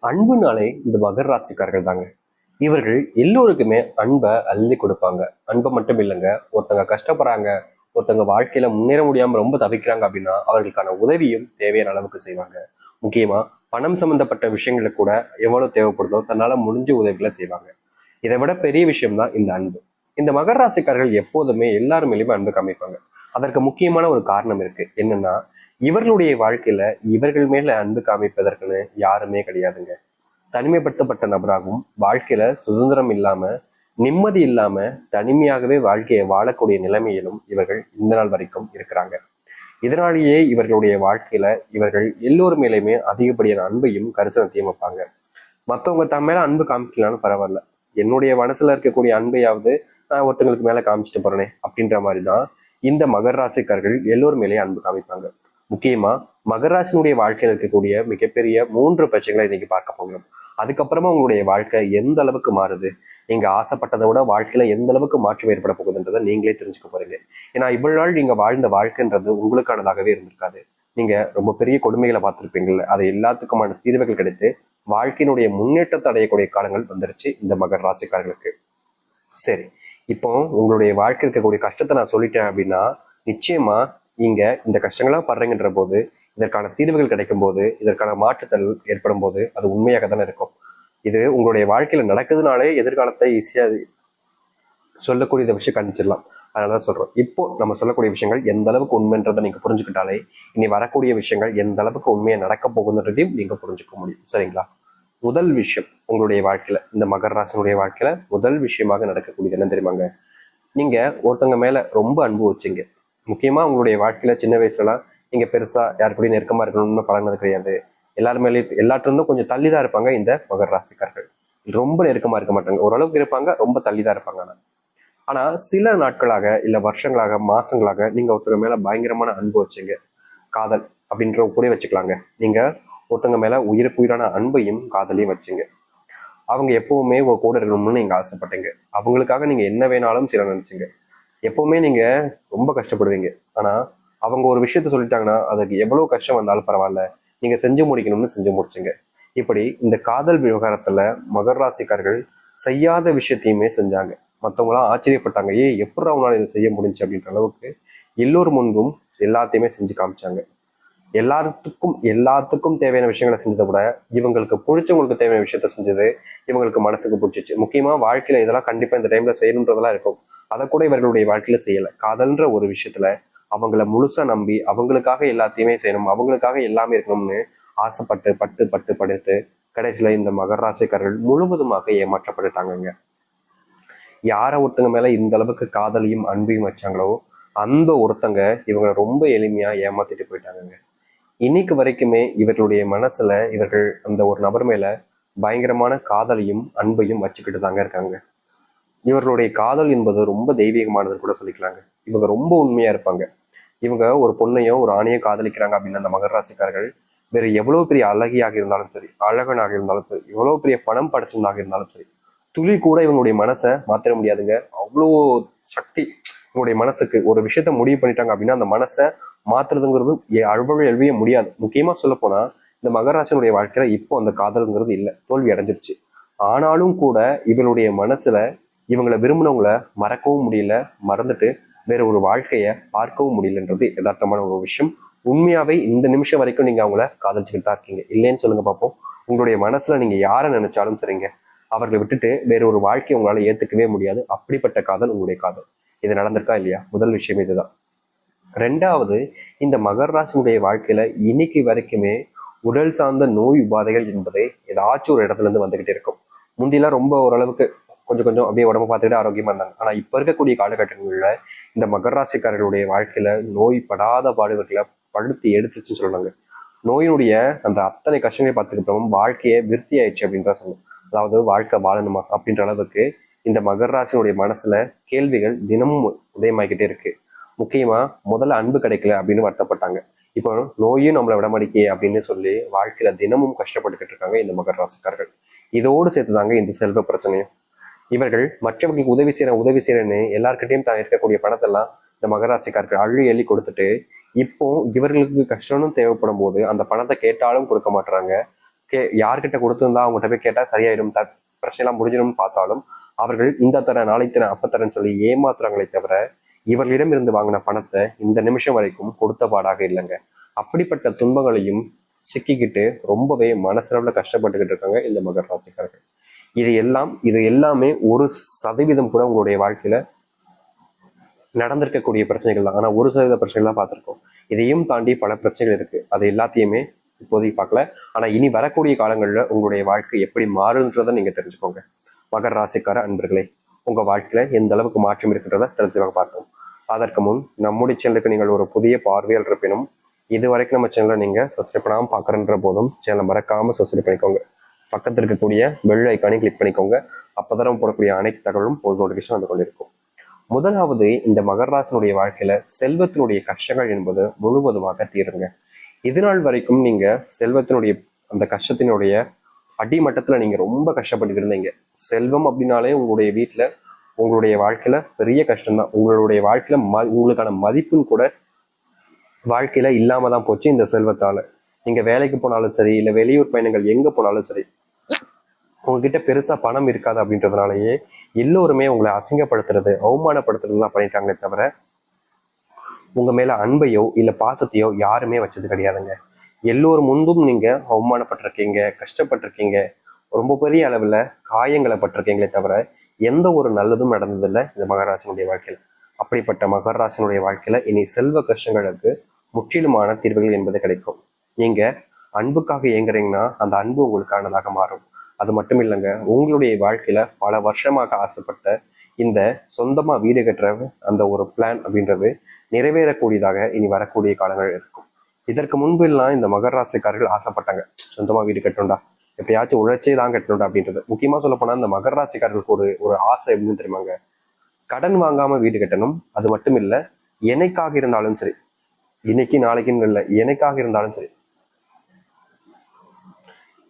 அன்புனாலே இந்த மகர ராசிக்காரர்கள் தாங்க. இவர்கள் எல்லோருக்குமே அன்பை அள்ளி கொடுப்பாங்க. அன்பை மட்டும் இல்லைங்க, ஒருத்தங்க கஷ்டப்படுறாங்க, ஒருத்தங்க வாழ்க்கையில முன்னேற முடியாம ரொம்ப தவிக்கிறாங்க அப்படின்னா அவர்களுக்கான உதவியும் தேவையான அளவுக்கு செய்வாங்க. முக்கியமா பணம் சம்பந்தப்பட்ட விஷயங்களுக்கு கூட எவ்வளவு தேவைப்படுதோ தன்னால முடிஞ்ச உதவிகளை செய்வாங்க. இதை விட பெரிய விஷயம் தான் இந்த அன்பு. இந்த மகர ராசிக்காரர்கள் எப்போதுமே எல்லாரும் மேலேயுமே அன்பு காமிப்பாங்க. அதற்கு முக்கியமான ஒரு காரணம் இருக்கு. என்னன்னா, இவர்களுடைய வாழ்க்கையில இவர்கள் மேல அன்பு காமிப்பதற்குன்னு யாருமே கிடையாதுங்க. தனிமைப்படுத்தப்பட்ட நபராகவும் வாழ்க்கையில சுதந்திரம் இல்லாம நிம்மதி இல்லாம தனிமையாகவே வாழ்க்கையை வாழக்கூடிய நிலைமையிலும் இவர்கள் இந்த நாள் வரைக்கும் இருக்கிறாங்க. இதனாலேயே இவர்களுடைய வாழ்க்கையில இவர்கள் எல்லோரும் மேலேயுமே அதிகப்படியான அன்பையும் கரிசனத்தையும் வைப்பாங்க. மற்றவங்க தன் மேல அன்பு காமிக்கலான்னு பரவாயில்ல, என்னுடைய மனசுல இருக்கக்கூடிய அன்பையாவது நான் ஒருத்தங்களுக்கு மேல காமிச்சிட்டு போறேனே அப்படின்ற மாதிரிதான் இந்த மகர ராசிக்காரர்கள் எல்லோரும் மேலேயே அன்பு காமிப்பாங்க. முக்கியமா மகர ராசினுடைய வாழ்க்கையில் இருக்கக்கூடிய மிகப்பெரிய 3 பிரச்சனைகளை இன்னைக்கு பார்க்க போகிறோம். அதுக்கப்புறமா உங்களுடைய வாழ்க்கை எந்த அளவுக்கு மாறுது, நீங்க ஆசைப்பட்டதை விட வாழ்க்கையில எந்த அளவுக்கு மாற்றம் ஏற்பட போகுதுன்றதை நீங்களே தெரிஞ்சுக்க போறீங்க. ஏன்னா இவ்வளவு நாள் நீங்க வாழ்ந்த வாழ்க்கைன்றது உங்களுக்கானதாகவே இருந்திருக்காது. நீங்க ரொம்ப பெரிய கொடுமைகளை பார்த்திருப்பீங்கல்ல, அது எல்லாத்துக்குமான தீர்வுகள் கிடைத்து வாழ்க்கையினுடைய முன்னேற்றத்தை அடையக்கூடிய காலங்கள் வந்துருச்சு இந்த மகர ராசிக்காரர்களுக்கு. சரி, இப்போ உங்களுடைய வாழ்க்கை இருக்கக்கூடிய கஷ்டத்தை நான் சொல்லிட்டேன் அப்படின்னா நிச்சயமா நீங்க இந்த கஷ்டங்கள்லாம் படுறீங்கன்ற போது இதற்கான தீர்வுகள் கிடைக்கும் போது இதற்கான மாற்றுதல் ஏற்படும் போது அது உண்மையாக தானே இருக்கும். இது உங்களுடைய வாழ்க்கையில நடக்குதுனாலே எதிர்காலத்தை ஈஸியா சொல்லக்கூடிய விஷயம் கணிச்சிடலாம். அதனால சொல்றோம், இப்போ நம்ம சொல்லக்கூடிய விஷயங்கள் எந்த அளவுக்கு உண்மைன்றதை நீங்க புரிஞ்சுக்கிட்டாலே இனி வரக்கூடிய விஷயங்கள் எந்த அளவுக்கு உண்மையா நடக்க போகுதுன்றதையும் நீங்க புரிஞ்சுக்க முடியும். சரிங்களா? முதல் விஷயம், உங்களுடைய வாழ்க்கையில இந்த மகர ராசினுடைய வாழ்க்கையில முதல் விஷயமாக நடக்கக்கூடியது என்ன தெரியுமாங்க? நீங்க ஒருத்தவங்க மேல ரொம்ப அன்பு வச்சீங்க. முக்கியமா உங்களுடைய வாழ்க்கையில சின்ன வயசுலலாம் நீங்க பெருசா யாரு கூட நெருக்கமா இருக்கணும்னு பழகினது கிடையாது. எல்லாரு மேலேயும் எல்லாத்திலிருந்தும் கொஞ்சம் தள்ளிதான் இருப்பாங்க இந்த மகர ராசிக்காரர்கள். ரொம்ப நெருக்கமா இருக்க மாட்டாங்க, ஓரளவுக்கு இருப்பாங்க, ரொம்ப தள்ளிதான் இருப்பாங்க. ஆனா சில நாட்களாக இல்ல வருஷங்களாக மாசங்களாக நீங்க ஒருத்தங்க மேல பயங்கரமான அன்பு வச்சீங்க. காதல் அப்படின்ற கூட வச்சுக்கலாங்க. நீங்க ஒருத்தங்க மேல உயிரான அன்பையும் காதலையும் வச்சீங்க. அவங்க எப்பவுமே உங்க கூட இருக்கணும்னு நீங்க ஆசைப்பட்டீங்க. அவங்களுக்காக நீங்க என்ன வேணாலும் செய்ய நினைச்சீங்க. எப்பவுமே நீங்க ரொம்ப கஷ்டப்படுவீங்க. ஆனா அவங்க ஒரு விஷயத்த சொல்லிட்டாங்கன்னா அதுக்கு எவ்வளவு கஷ்டம் வந்தாலும் பரவாயில்ல, நீங்க செஞ்சு முடிக்கணும்னு செஞ்சு முடிச்சுங்க. இப்படி இந்த காதல் விவகாரத்துல மகர ராசிக்காரர்கள் செய்யாத விஷயத்தையுமே செஞ்சாங்க. மற்றவங்களாம் ஆச்சரியப்பட்டாங்க, எப்படி அவங்களால இதை செய்ய முடிஞ்சு அப்படின்ற அளவுக்கு எல்லோரும் முன்பும் எல்லாத்தையுமே செஞ்சு காமிச்சாங்க. எல்லாத்துக்கும் தேவையான விஷயங்களை செஞ்சதை விட இவங்களுக்கு பிடிச்சவங்களுக்கு தேவையான விஷயத்த செஞ்சது இவங்களுக்கு மனசுக்கு பிடிச்சிச்சு. முக்கியமா வாழ்க்கையில இதெல்லாம் கண்டிப்பா இந்த டைம்ல செய்யணுன்றதெல்லாம் இருக்கும். அதை கூட இவர்களுடைய வாழ்க்கையில செய்யல. காதல்ன்ற ஒரு விஷயத்துல அவங்கள முழுசா நம்பி அவங்களுக்காக எல்லாத்தையுமே செய்யணும், அவங்களுக்காக எல்லாமே இருக்கணும்னு ஆசைப்பட்டு பட்டு பட்டு படுத்து கடைசியில இந்த மகர ராசிக்காரர்கள் முழுவதுமாக ஏமாற்றப்பட்டுட்டாங்க. யார ஒருத்தங்க மேல இந்த அளவுக்கு காதலையும் அன்பையும் வச்சாங்களோ அந்த ஒருத்தங்க இவங்க ரொம்ப எளிமையா ஏமாத்திட்டு போயிட்டாங்க. இன்னைக்கு வரைக்குமே இவர்களுடைய மனசுல இவர்கள் அந்த ஒரு நபர் மேல பயங்கரமான காதலையும் அன்பையும் வச்சுக்கிட்டு தாங்க இருக்காங்க. இவர்களுடைய காதல் என்பது ரொம்ப தெய்வீகமானதுன்னு கூட சொல்லிக்கலாங்க. இவங்க ரொம்ப உண்மையா இருப்பாங்க. இவங்க ஒரு பொண்ணையோ ஒரு ஆணையோ காதலிக்கிறாங்க அப்படின்னு அந்த மகர ராசிக்காரர்கள் வேற எவ்வளவு பெரிய அழகியாக இருந்தாலும் சரி, அழகனாக இருந்தாலும் சரி, எவ்வளவு பெரிய பணம் படைச்சவனாக இருந்தாலும் சரி, துளி கூட இவங்களுடைய மனசை மாத்திர முடியாதுங்க. அவ்வளோ சக்தி இவங்களுடைய மனசுக்கு. ஒரு விஷயத்த முடிவு பண்ணிட்டாங்க அப்படின்னா அந்த மனசை மாத்துறதுங்கிறது அவ்வளவு எழுதிய முடியாது. முக்கியமா சொல்ல போனா இந்த மகராசனுடைய வாழ்க்கையில இப்போ அந்த காதல்ங்கிறது இல்லை, தோல்வி அடைஞ்சிருச்சு. ஆனாலும் கூட இவளுடைய மனசுல இவங்களை விரும்பினவங்களை மறக்கவும் முடியல, மறந்துட்டு வேற ஒரு வாழ்க்கைய பார்க்கவும் முடியலன்றது யதார்த்தமான ஒரு விஷயம். உண்மையாவே இந்த நிமிஷம் வரைக்கும் நீங்க அவங்கள காதலிச்சுக்கிட்டு தான் இருக்கீங்க. இல்லைன்னு சொல்லுங்க பார்ப்போம். உங்களுடைய மனசுல நீங்க யாரை நினைச்சாலும் சரிங்க, அவர்களை விட்டுட்டு வேற ஒரு வாழ்க்கையை உங்களால ஏத்துக்கவே முடியாது. அப்படிப்பட்ட காதல் உங்களுடைய காதல். இது நடந்திருக்கா இல்லையா? முதல் விஷயம் இதுதான். ரெண்டாவது, இந்த மகர ராசினுடைய வாழ்க்கையில இன்னைக்கு வரைக்குமே உடல் சார்ந்த நோய் உபாதைகள் என்பதை ஏதாச்சும் ஒரு இடத்துல இருந்து வந்துகிட்டே இருக்கும். முந்திலாம் ரொம்ப ஓரளவுக்கு கொஞ்சம் கொஞ்சம் அப்படியே உடம்பு பார்த்துக்கிட்டு ஆரோக்கியமா இருந்தாங்க. ஆனா இப்ப இருக்கக்கூடிய காலகட்டங்கள்ல இந்த மகர ராசிக்காரர்களுடைய வாழ்க்கையில நோய் படாத பாடுகளை படுத்தி எடுத்துச்சுன்னு சொல்றாங்க. நோயினுடைய அந்த அத்தனை கஷ்டங்களை பார்த்துக்கிட்டோம் வாழ்க்கையை விருத்தி ஆயிடுச்சு அப்படின்னு தான் சொல்லணும். அதாவது வாழ்க்கை வாழணுமா அப்படின்ற அளவுக்கு இந்த மகர ராசினுடைய மனசுல கேள்விகள் தினமும் உதயமாகிக்கிட்டே இருக்கு. முக்கியமா முதல்ல அன்பு கிடைக்கல அப்படின்னு வருத்தப்பட்டாங்க. இப்போ நோயும் நம்மளை விடமாடிக்கே அப்படின்னு சொல்லி வாழ்க்கையில தினமும் கஷ்டப்பட்டுக்கிட்டு இருக்காங்க இந்த மகர ராசிக்காரர்கள். இதோடு சேர்த்துதாங்க இந்த செல்வ பிரச்சனையும். இவர்கள் மற்றவர்களுக்கு உதவி செய்யறேன்னு எல்லார்கிட்டையும் தான் இருக்கக்கூடிய பணத்தெல்லாம் இந்த மகராசிக்காரர்கள் அள்ளி எள்ளி கொடுத்துட்டு இப்போ இவர்களுக்கு கஷ்டம்னு தேவைப்படும் போது அந்த பணத்தை கேட்டாலும் கொடுக்க மாட்டுறாங்க. யார்கிட்ட கொடுத்திருந்தா அவங்ககிட்ட போய் கேட்டா சரியாயிடும், பிரச்சனைலாம் முடிஞ்சிடும்னு பார்த்தாலும் அவர்கள் இந்த தர நாளை தர அப்பத்தரன்னு சொல்லி ஏமாத்துறாங்களே தவிர இவர்களிடம் இருந்து வாங்கின பணத்தை இந்த நிமிஷம் வரைக்கும் கொடுத்த பாடாக இல்லைங்க. அப்படிப்பட்ட துன்பங்களையும் சிக்கிக்கிட்டு ரொம்பவே மனசளவுல கஷ்டப்பட்டுக்கிட்டு இருக்காங்க இந்த மகர ராசிக்காரர்கள். இது எல்லாமே 1% கூட உங்களுடைய வாழ்க்கையில நடந்திருக்கக்கூடிய பிரச்சனைகள் தான். ஆனா 1% பிரச்சனைகள் தான் பார்த்திருக்கோம். இதையும் தாண்டி பல பிரச்சனைகள் இருக்கு. அது எல்லாத்தையுமே இப்போதைக்கு பார்க்கல. ஆனா இனி வரக்கூடிய காலங்கள்ல உங்களுடைய வாழ்க்கை எப்படி மாறுன்றதை நீங்க தெரிஞ்சுக்கோங்க. மகர ராசிக்கார அன்பர்களே, உங்க வாழ்க்கையில எந்த அளவுக்கு மாற்றம் இருக்குன்றத தெரிஞ்சுவாங்க பார்த்தோம். அதற்கு முன் நம்முடைய சேனலுக்கு நீங்கள் ஒரு புதிய பார்வையாளர் இருப்பினும் இது வரைக்கும் நம்ம சேனலை நீங்க சப்ஸ்கிரைப் பண்ணாமல் பார்க்குறன்ற போதும் சேனலை மறக்காம சப்ஸ்கிரைப் பண்ணிக்கோங்க. பக்கத்தில் இருக்கக்கூடிய பெல் ஐக்கானை கிளிக் பண்ணிக்கோங்க. அப்பதான் போடக்கூடிய அனைத்து தகவலும் ஒரு நோட்டிஃபிகேஷன் வந்து கொண்டிருக்கும். முதலாவது, இந்த மகர ராசினுடைய வாழ்க்கையில செல்வத்தினுடைய கஷ்டங்கள் என்பது முழுவதுமாக தீருங்க. இது நாள் வரைக்கும் நீங்க செல்வத்தினுடைய அந்த கஷ்டத்தினுடைய அடிமட்டத்துல நீங்க ரொம்ப கஷ்டப்பட்டு இருந்தீங்க. செல்வம் அப்படின்னாலே உங்களுடைய வீட்டுல உங்களுடைய வாழ்க்கையில பெரிய கஷ்டம்தான். உங்களுடைய வாழ்க்கையில உங்களுக்கான மதிப்புன்னு கூட வாழ்க்கையில இல்லாம தான் போச்சு இந்த செல்வத்தால. நீங்க வேலைக்கு போனாலும் சரி, இல்ல வெளியூர் பயணங்கள் எங்க போனாலும் சரி, உங்ககிட்ட பெருசா பணம் இருக்காது அப்படின்றதுனாலயே எல்லோருமே உங்களை அசிங்கப்படுத்துறது, அவமானப்படுத்துறதுலாம் பண்ணிட்டாங்களே தவிர உங்க மேல அன்பையோ இல்ல பாசத்தையோ யாருமே வச்சது கிடையாதுங்க. எல்லோர் முன்பும் நீங்க அவமானப்பட்டிருக்கீங்க, கஷ்டப்பட்டிருக்கீங்க, ரொம்ப பெரிய அளவுல காயங்களை பட்டிருக்கீங்களே தவிர எந்த ஒரு நல்லதும் நடந்ததில்லை இந்த மகராசனுடைய வாழ்க்கையில. அப்படிப்பட்ட மகராசனுடைய வாழ்க்கையில இனி செல்வ கஷ்டங்களுக்கு முற்றிலுமான தீர்வுகள் என்பது கிடைக்கும். நீங்க அன்புக்காக இயங்குறீங்கன்னா அந்த அன்பு உங்களுக்கானதாக மாறும். அது மட்டும் இல்லைங்க, உங்களுடைய வாழ்க்கையில பல வருஷமாக ஆசைப்பட்ட இந்த சொந்தமா வீடு கட்டுற அந்த ஒரு பிளான் அப்படின்றது நிறைவேறக்கூடியதாக இனி வரக்கூடிய காலங்கள் இருக்கும். இதற்கு முன்பு எல்லாம் இந்த மகர ராசிக்காரர்கள் ஆசைப்பட்டாங்க, சொந்தமா வீடு கட்டணும்டா, எப்பயாச்சும் உழைச்சே தான் கட்டணும்டா அப்படின்றது. முக்கியமா சொல்ல போனா இந்த மகர ராசிக்காரர்களுக்கு ஒரு ஆசை எப்படின்னு தெரியுமாங்க, கடன் வாங்காம வீடு கட்டணும். அது மட்டும் இல்ல, என்னைக்காக இருந்தாலும் சரி, இன்னைக்கு நாளைக்குன்னு இல்லை, என்னைக்காக இருந்தாலும் சரி,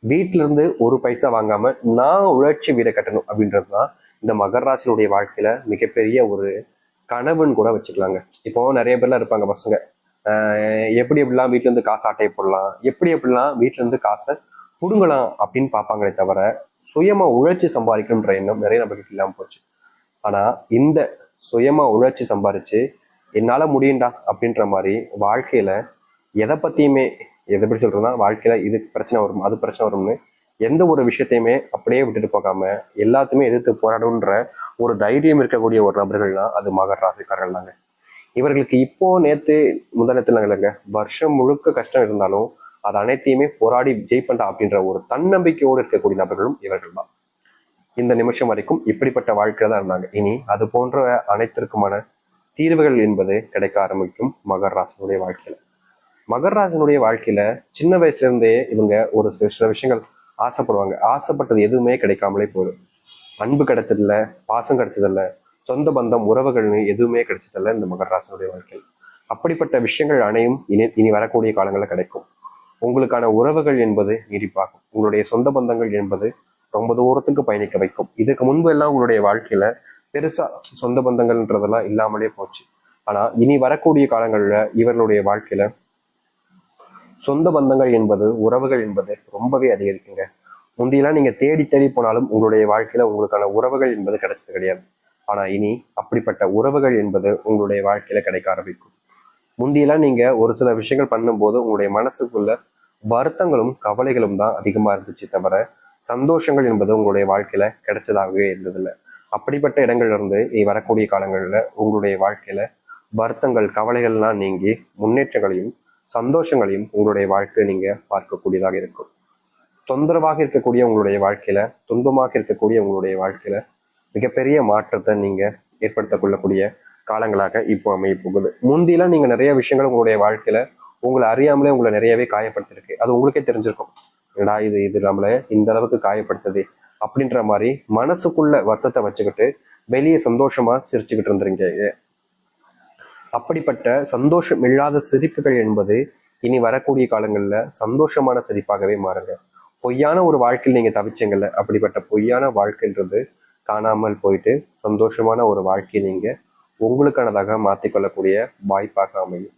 வீட்டுல இருந்து ஒரு பைசா வாங்காம நான் உழைச்சி வீடை கட்டணும் அப்படின்றதுதான் இந்த மகர ராசியுடைய வாழ்க்கையில மிகப்பெரிய ஒரு கனவுன்னு கூட வச்சுக்கலாங்க. இப்போ நிறைய பேர்லாம் இருப்பாங்க பசங்க, எப்படி எப்படிலாம் வீட்டுல இருந்து காசு ஆட்டையை போடலாம், எப்படி எப்படிலாம் வீட்டுல இருந்து காசை புடுங்கலாம் அப்படின்னு பார்ப்பாங்களே தவிர சுயமா உழைச்சி சம்பாதிக்கணுன்ற எண்ணம் நிறைய நபருக்கு இல்லாம போச்சு. ஆனா இந்த சுயமா உழைச்சி சம்பாரிச்சு என்னால முடியும்டா அப்படின்ற மாதிரி வாழ்க்கையில எதை பத்தியுமே, எதை எப்படி சொல்றதுன்னா, வாழ்க்கையில இது பிரச்சனை வரும் அது பிரச்சனை வரும்னு எந்த ஒரு விஷயத்தையுமே அப்படியே விட்டுட்டு போகாம எல்லாத்தையுமே எதிர்த்து போராடுன்ற ஒரு தைரியம் இருக்கக்கூடிய ஒரு நபர்கள்னா அது மகர ராசிக்காரர்கள் தாங்க. இவர்களுக்கு இப்போ நேத்து முதலத்துல இல்லைங்க, வருஷம் முழுக்க கஷ்டம் இருந்தாலும் அது அனைத்தையுமே போராடி ஜெயிப்பண்டா அப்படின்ற ஒரு தன்னம்பிக்கையோடு இருக்கக்கூடிய நபர்களும் இவர்கள் தான். இந்த நிமிஷம் வரைக்கும் இப்படிப்பட்ட வாழ்க்கையில தான் இருந்தாங்க. இனி அது போன்ற அனைத்திற்குமான தீர்வுகள் என்பது கிடைக்க ஆரம்பிக்கும் மகர ராசினுடைய வாழ்க்கையில. மகர ராசினுடைய வாழ்க்கையில சின்ன வயசுல இருந்தே இவங்க ஒரு சில விஷயங்கள் ஆசைப்படுவாங்க. ஆசைப்பட்டது எதுவுமே கிடைக்காமலே போயிடும். அன்பு கிடைச்சதில்ல, பாசம் கிடைச்சதில்ல, சொந்த பந்தம் உறவுகள்னு எதுவுமே கிடைச்சதில்ல இந்த மகர ராசினுடைய வாழ்க்கையில். அப்படிப்பட்ட விஷயங்கள் அனையும் இனி வரக்கூடிய காலங்களில் கிடைக்கும். உங்களுக்கான உறவுகள் என்பது நீடிப்பாகும். உங்களுடைய சொந்த பந்தங்கள் என்பது ரொம்ப தூரத்துக்கு பயணிக்க வைக்கும். இதுக்கு முன்பு எல்லாம் உங்களுடைய வாழ்க்கையில பெருசா சொந்த பந்தங்கள்ன்றதெல்லாம் இல்லாமலே போச்சு. ஆனா இனி வரக்கூடிய காலங்கள்ல இவர்களுடைய வாழ்க்கையில சொந்த பந்தங்கள் என்பது, உறவுகள் என்பது ரொம்பவே அதிகரிக்குங்க. முந்தியெல்லாம் நீங்க தேடி தேடி போனாலும் உங்களுடைய வாழ்க்கையில உங்களுக்கான உறவுகள் என்பது கிடைச்சது கிடையாது. ஆனா இனி அப்படிப்பட்ட உறவுகள் என்பது உங்களுடைய வாழ்க்கையில கிடைக்க ஆரம்பிக்கும். முந்தியெல்லாம் நீங்க ஒரு சில விஷயங்கள் பண்ணும்போது உங்களுடைய மனசுக்குள்ள வருத்தங்களும் கவலைகளும் தான் அதிகமா இருந்துச்சு தவிர சந்தோஷங்கள் என்பது உங்களுடைய வாழ்க்கையில கிடைச்சதாகவே இருந்ததில்லை. அப்படிப்பட்ட இடங்கள்ல இருந்து வரக்கூடிய காலங்கள்ல உங்களுடைய வாழ்க்கையில வருத்தங்கள் கவலைகள்லாம் நீங்கி முன்னேற்றங்களையும் சந்தோஷங்களையும் உங்களுடைய வாழ்க்கையை நீங்க பார்க்கக்கூடியதாக இருக்கும். தொந்தரவாக இருக்கக்கூடிய உங்களுடைய வாழ்க்கையில, துன்பமாக இருக்கக்கூடிய உங்களுடைய வாழ்க்கையில மிகப்பெரிய மாற்றத்தை நீங்க ஏற்படுத்திக் கொள்ளக்கூடிய காலங்களாக இப்போ அமைய போகுது. முந்தியெல்லாம் நீங்க நிறைய விஷயங்கள் உங்களுடைய வாழ்க்கையில உங்களை அறியாமலே உங்களை நிறையவே காயப்படுத்திருக்கு. அது உங்களுக்கே தெரிஞ்சிருக்கும், ஏடா இது நம்மள இந்த அளவுக்கு காயப்படுத்துது அப்படின்ற மாதிரி மனசுக்குள்ள வருத்தத்தை வச்சுக்கிட்டு வெளியே சந்தோஷமா சிரிச்சுக்கிட்டு இருந்துருங்க. அப்படிப்பட்ட சந்தோஷம் இல்லாத சிரிப்புகள் என்பது இனி வரக்கூடிய காலங்கள்ல சந்தோஷமான சிரிப்பாகவே மாறுங்க. பொய்யான ஒரு வாழ்க்கையில் நீங்க தவிச்சீங்கல்ல, அப்படிப்பட்ட பொய்யான வாழ்க்கைன்றது காணாமல் போயிட்டு சந்தோஷமான ஒரு வாழ்க்கையை நீங்க உங்களுக்கானதாக மாற்றிக்கொள்ளக்கூடிய வாய்ப்பாக அமையும்.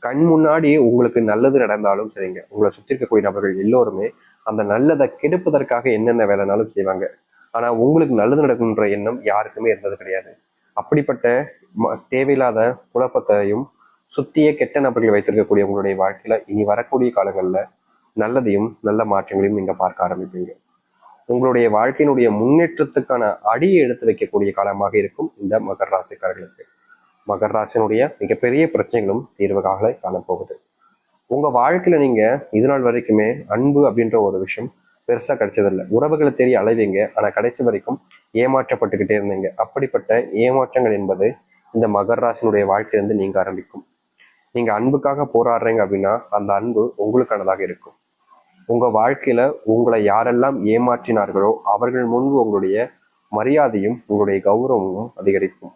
கண் முன்னாடி உங்களுக்கு நல்லது நடந்தாலும் சரிங்க, உங்களை சுற்றி இருக்கக்கூடிய நபர்கள் எல்லோருமே அந்த நல்லதை கெடுப்பதற்காக என்னென்ன வேலைனாலும் செய்வாங்க. ஆனா உங்களுக்கு நல்லது நடக்கும்ன்ற எண்ணம் யாருக்குமே இருந்தது கிடையாது. அப்படிப்பட்ட தேவையில்லாத குழப்பத்தையும் சுத்திய கெட்ட நபர்கள் வைத்திருக்கக்கூடிய உங்களுடைய வாழ்க்கையில இனி வரக்கூடிய காலங்கள்ல நல்லதையும் நல்ல மாற்றங்களையும் நீங்க பார்க்க ஆரம்பிப்பீங்க. உங்களுடைய வாழ்க்கையினுடைய முன்னேற்றத்துக்கான அடியை எடுத்து வைக்கக்கூடிய காலமாக இருக்கும் இந்த மகர ராசிக்காரர்களுக்கு. மகர ராசியினுடைய மிகப்பெரிய பிரச்சனைகளும் தீர்வுகாக காணப்போகுது. உங்க வாழ்க்கையில நீங்க இது நாள் வரைக்குமே அன்பு அப்படின்ற ஒரு விஷயம் பெருசா கிடைச்சதில்லை. உறவுகளை தேடி அலைவீங்க, ஆனா கடைசி வரைக்கும் ஏமாற்றப்பட்டுக்கிட்டே இருந்தீங்க. அப்படிப்பட்ட ஏமாற்றங்கள் என்பது இந்த மகர ராசியினுடைய வாழ்க்கையிலிருந்து நீங்க ஆரம்பிக்கும். நீங்க அன்புக்காக போராடுறீங்க அப்படின்னா அந்த அன்பு உங்களுக்கானதாக இருக்கும். உங்க வாழ்க்கையில உங்களை யாரெல்லாம் ஏமாற்றினார்களோ அவர்கள் முன்பு உங்களுடைய மரியாதையும் உங்களுடைய கௌரவமும் அதிகரிக்கும்.